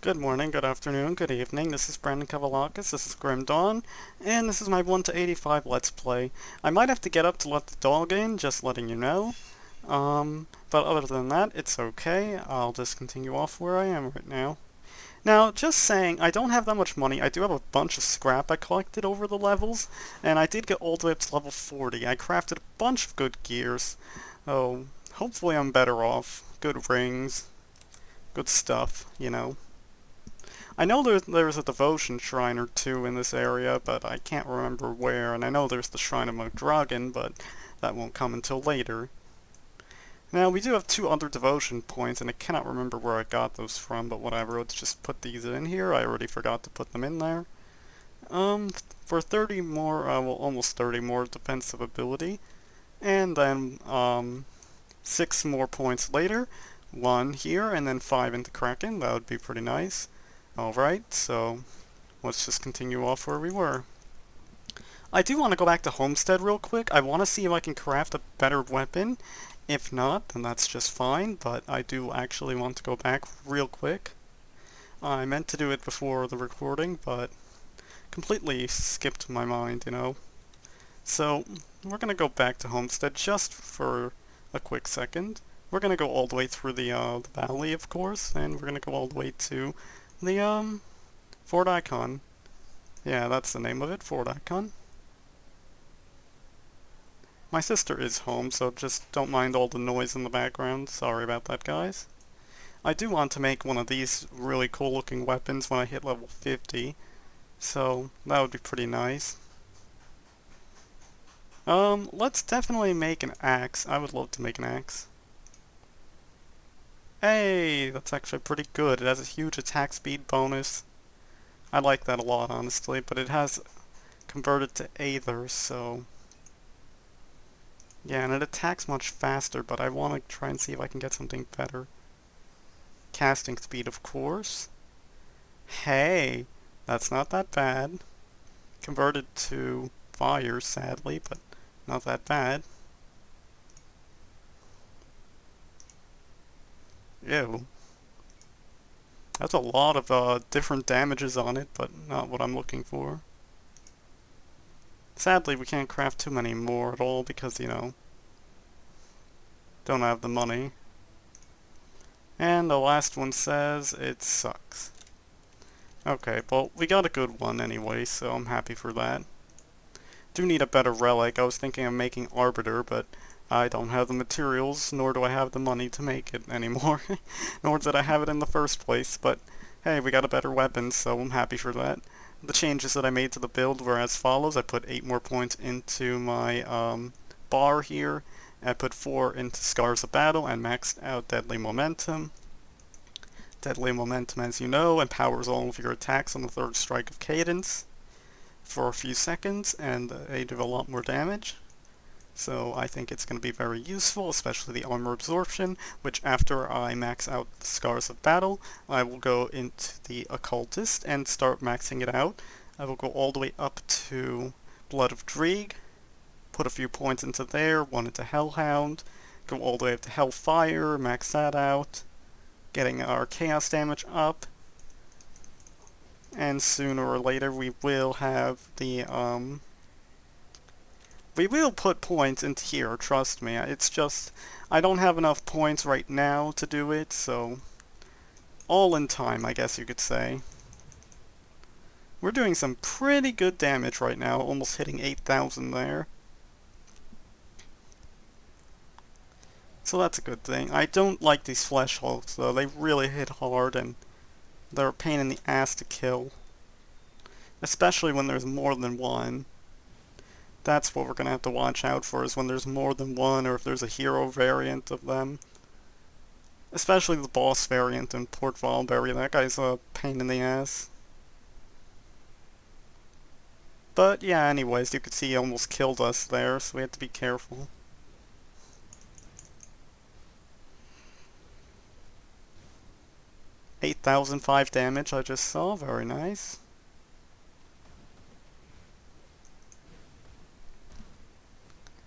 Good morning, good afternoon, good evening. This is Brandon Kavalakis, this is Grim Dawn, and this is my 1 to 85 Let's Play. I might have to get up to let the dog in, just letting you know. But other than that, it's okay. I'll just continue off where I am right now. Now, just saying, I don't have that much money. I do have a bunch of scrap I collected over the levels, and I did get all the way up to level 40. I crafted a bunch of good gears. Oh, hopefully I'm better off. Good rings, good stuff, you know. I know there's a devotion shrine or two in this area, but I can't remember where, and I know there's the Shrine of Dragon, but that won't come until later. Now, we do have two other devotion points, and I cannot remember where I got those from, but whatever, let's just put these in here. I already forgot to put them in there. For 30 more, well, almost 30 more defensive ability, and then, 6 more points later, 1 here, and then 5 into Kraken. That would be pretty nice. Alright, so let's just continue off where we were. I do want to go back to Homestead real quick. I want to see if I can craft a better weapon. If not, then that's just fine, but I do actually want to go back real quick. I meant to do it before the recording, but completely skipped my mind, you know. So, we're going to go back to Homestead just for a quick second. We're going to go all the way through the valley, of course, and we're going to go all the way to the, Fort Icon. Yeah, that's the name of it, Fort Icon. My sister is home, so just don't mind all the noise in the background. Sorry about that, guys. I do want to make one of these really cool looking weapons when I hit level 50, so that would be pretty nice. Let's definitely make an axe. I would love to make an axe. Hey, that's actually pretty good. It has a huge attack speed bonus. I like that a lot, honestly, but it has converted to Aether, so... yeah, and it attacks much faster, but I want to try and see if I can get something better. Casting speed, of course. Hey, that's not that bad. Converted to fire, sadly, but not that bad. Ew. That's a lot of different damages on it, but not what I'm looking for. Sadly, we can't craft too many more at all because, you know, don't have the money. And the last one says it sucks. Okay, well, we got a good one anyway, so I'm happy for that. Do need a better relic. I was thinking of making Arbiter, but I don't have the materials, nor do I have the money to make it anymore. Nor did I have it in the first place, but hey, we got a better weapon, so I'm happy for that. The changes that I made to the build were as follows. I put 8 more points into my bar here. I put 4 into Scars of Battle and maxed out Deadly Momentum. Deadly Momentum, as you know, empowers all of your attacks on the 3rd strike of Cadence for a few seconds, and they do a lot more damage. So I think it's going to be very useful, especially the Armor Absorption, which after I max out the Scars of Battle, I will go into the Occultist and start maxing it out. I will go all the way up to Blood of Dreeg, put a few points into there, 1 into Hellhound, go all the way up to Hellfire, max that out, getting our Chaos damage up, and sooner or later we will have the, we will put points into here, trust me. It's just, I don't have enough points right now to do it, so... all in time, I guess you could say. We're doing some pretty good damage right now, almost hitting 8,000 there. So that's a good thing. I don't like these Flesh Hulks, though. They really hit hard, and they're a pain in the ass to kill. Especially when there's more than one. That's what we're going to have to watch out for, is when there's more than one, or if there's a hero variant of them. Especially the boss variant in Port Valberry, that guy's a pain in the ass. But yeah, anyways, you could see he almost killed us there, so we have to be careful. $8,005 damage I just saw, very nice.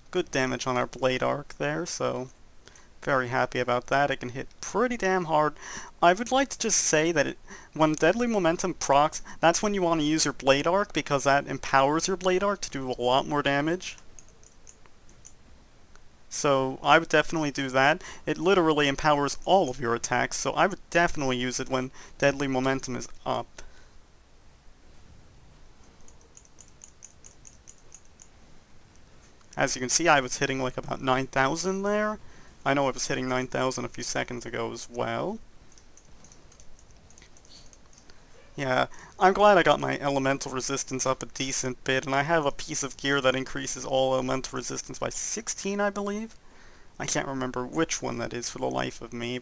Good damage on our blade arc there, so Very happy about that. It can hit pretty damn hard. I would like to just say that when Deadly Momentum procs, that's when you want to use your Blade Arc, because that empowers your Blade Arc to do a lot more damage. So I would definitely do that. It literally empowers all of your attacks, so I would definitely use it when Deadly Momentum is up. As you can see, I was hitting like about 9,000 there. I know I was hitting 9,000 a few seconds ago as well. Yeah, I'm glad I got my elemental resistance up a decent bit, and I have a piece of gear that increases all elemental resistance by 16, I believe. I can't remember which one that is for the life of me.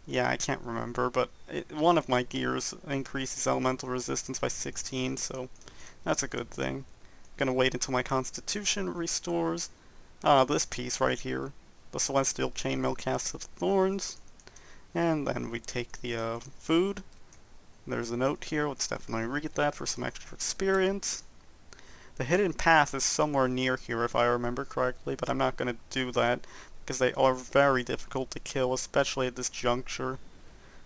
Yeah, I can't remember, but one of my gears increases elemental resistance by 16, so that's a good thing. Gonna wait until my constitution restores. This piece right here, the Celestial Chainmail Casts of Thorns. And then we take the food. There's a note here, let's definitely read that for some extra experience. The hidden path is somewhere near here if I remember correctly, but I'm not going to do that because they are very difficult to kill, especially at this juncture.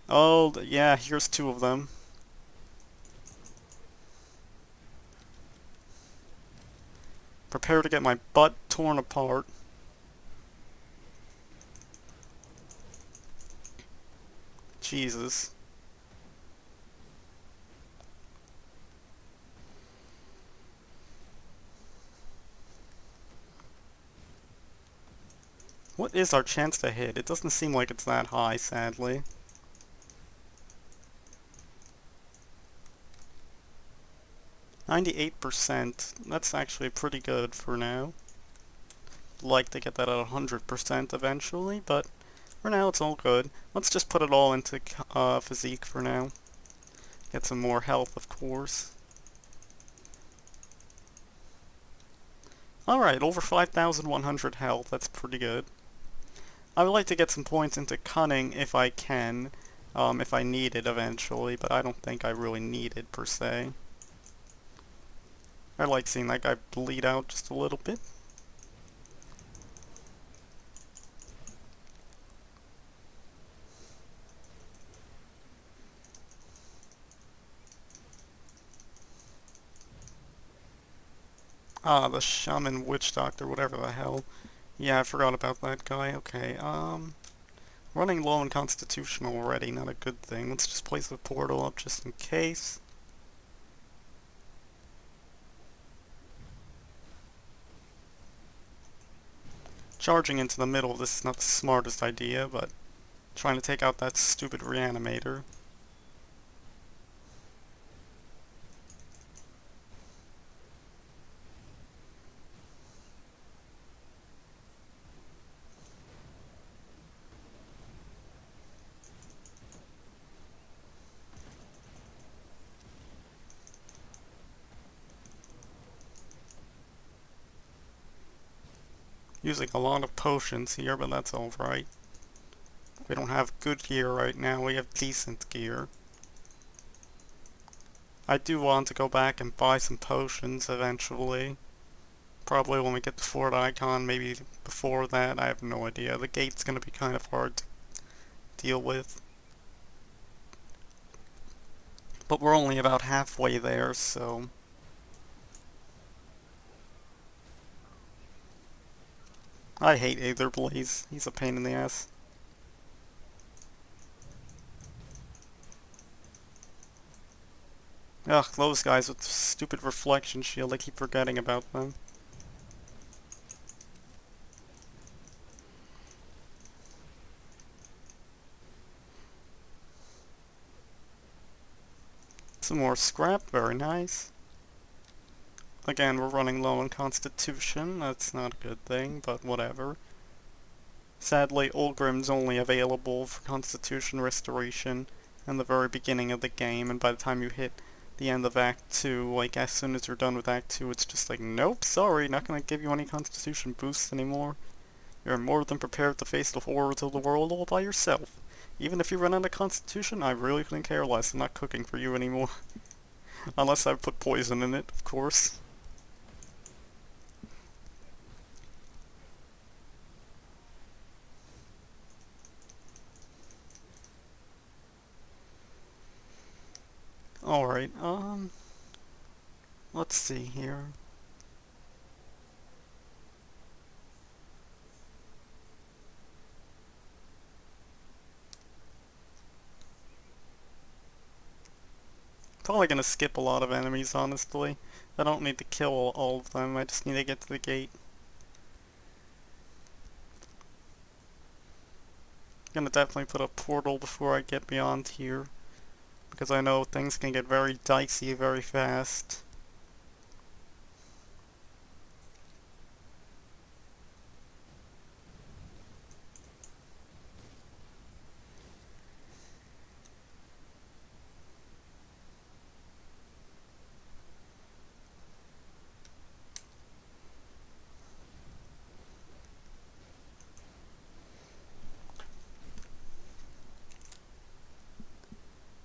Oh, yeah, here's two of them. Prepare to get my butt torn apart. Jesus. What is our chance to hit? It doesn't seem like it's that high, sadly. %. That's actually pretty good for now. Like to get that at 100% eventually, but for now it's all good. Let's just put it all into physique for now. Get some more health, of course. Alright, over 5,100 health, that's pretty good. I would like to get some points into cunning if I can, if I need it eventually, but I don't think I really need it per se. I like seeing that guy bleed out just a little bit. The Shaman Witch Doctor, whatever the hell. Yeah, I forgot about that guy. Okay, running low on Constitution already, not a good thing. Let's just place the portal up just in case. Charging into the middle of this is not the smartest idea, but trying to take out that stupid reanimator. Using a lot of potions here, but that's alright. We don't have good gear right now, we have decent gear. I do want to go back and buy some potions eventually. Probably when we get to Fort Icon, maybe before that, I have no idea. The gate's gonna be kind of hard to deal with. But we're only about halfway there, so... I hate Aether Blaze. He's a pain in the ass. Ugh, those guys with the stupid reflection shield, I keep forgetting about them. Some more scrap, very nice. Again, we're running low on Constitution, that's not a good thing, but whatever. Sadly, Ulgrim's only available for Constitution Restoration in the very beginning of the game, and by the time you hit the end of Act 2, like as soon as you're done with Act 2, it's just like, nope, sorry, not gonna give you any Constitution boosts anymore. You're more than prepared to face the horrors of the world all by yourself. Even if you run out of Constitution, I really couldn't care less. I'm not cooking for you anymore. Unless I put poison in it, of course. Alright, let's see here. Probably gonna skip a lot of enemies, honestly. I don't need to kill all of them, I just need to get to the gate. Gonna definitely put a portal before I get beyond here, because I know things can get very dicey very fast.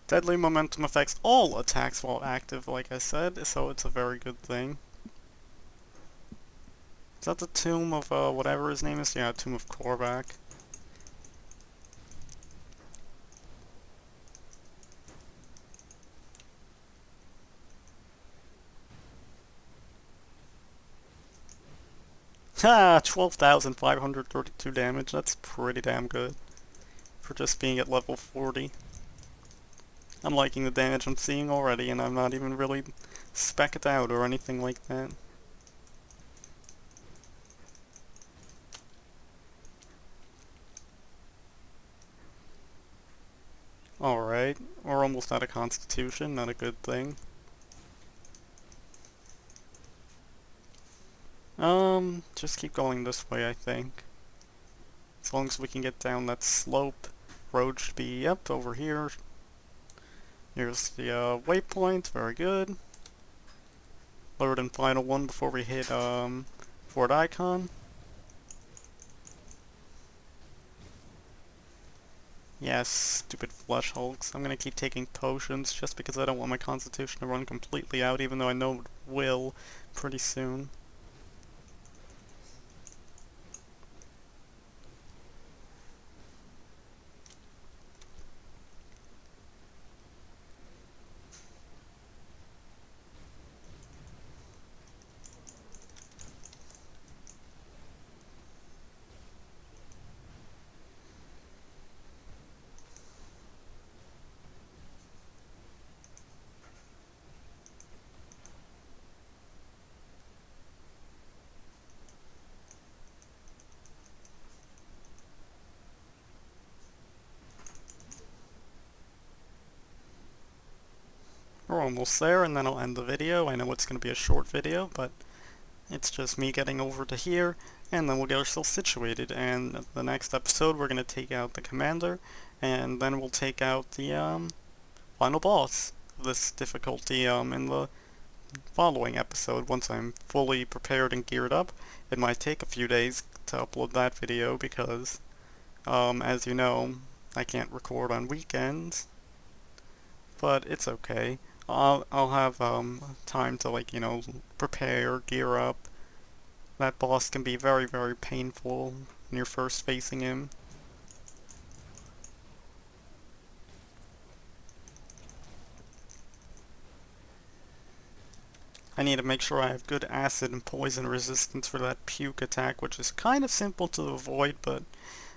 Deadly momentum affects all attacks while active, like I said, so it's a very good thing. Is that the tomb of, whatever his name is? Yeah, Tomb of Korvac. Ha! 12,532 damage, that's pretty damn good. For just being at level 40. I'm liking the damage I'm seeing already, and I'm not even really spec'd out or anything like that. Alright, we're almost out of constitution, not a good thing. Just keep going this way, I think. As long as we can get down that slope. Road should be, yep, over here. Here's the, waypoint, very good. Third and final one before we hit, Fort Icon. Yes, stupid flesh hulks. I'm gonna keep taking potions just because I don't want my constitution to run completely out, even though I know it will pretty soon. We're almost there, and then I'll end the video. I know it's going to be a short video, but it's just me getting over to here, and then we'll get ourselves situated. And the next episode, we're going to take out the commander, and then we'll take out the final boss of this difficulty in the following episode. Once I'm fully prepared and geared up, it might take a few days to upload that video because, as you know, I can't record on weekends, but it's okay. I'll have time to, like, you know, prepare, gear up. That boss can be very, very painful when you're first facing him. I need to make sure I have good acid and poison resistance for that puke attack, which is kind of simple to avoid, but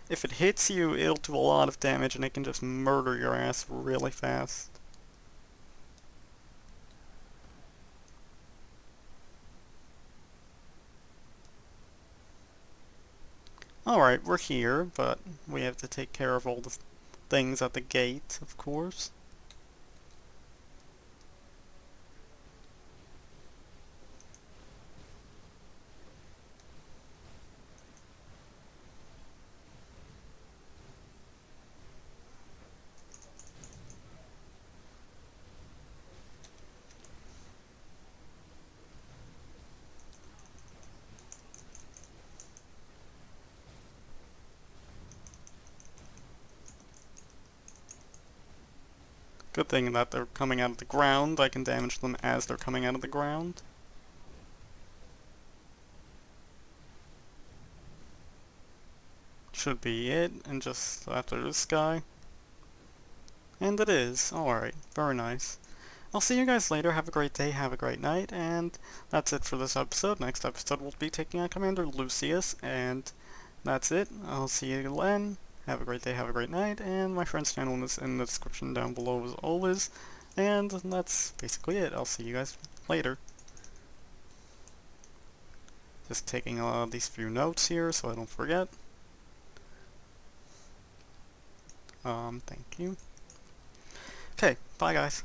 if it hits you, it'll do a lot of damage and it can just murder your ass really fast. Alright, we're here, but we have to take care of all the things at the gate, of course. Good thing that they're coming out of the ground. I can damage them as they're coming out of the ground. Should be it, and just after this guy. And it is. Alright, very nice. I'll see you guys later. Have a great day, have a great night, and that's it for this episode. Next episode we'll be taking on Commander Lucius, and that's it. I'll see you then. Have a great day, have a great night, and my friend's channel is in the description down below as always. And that's basically it. I'll see you guys later. Just taking these few notes here so I don't forget. Thank you. Okay, bye guys.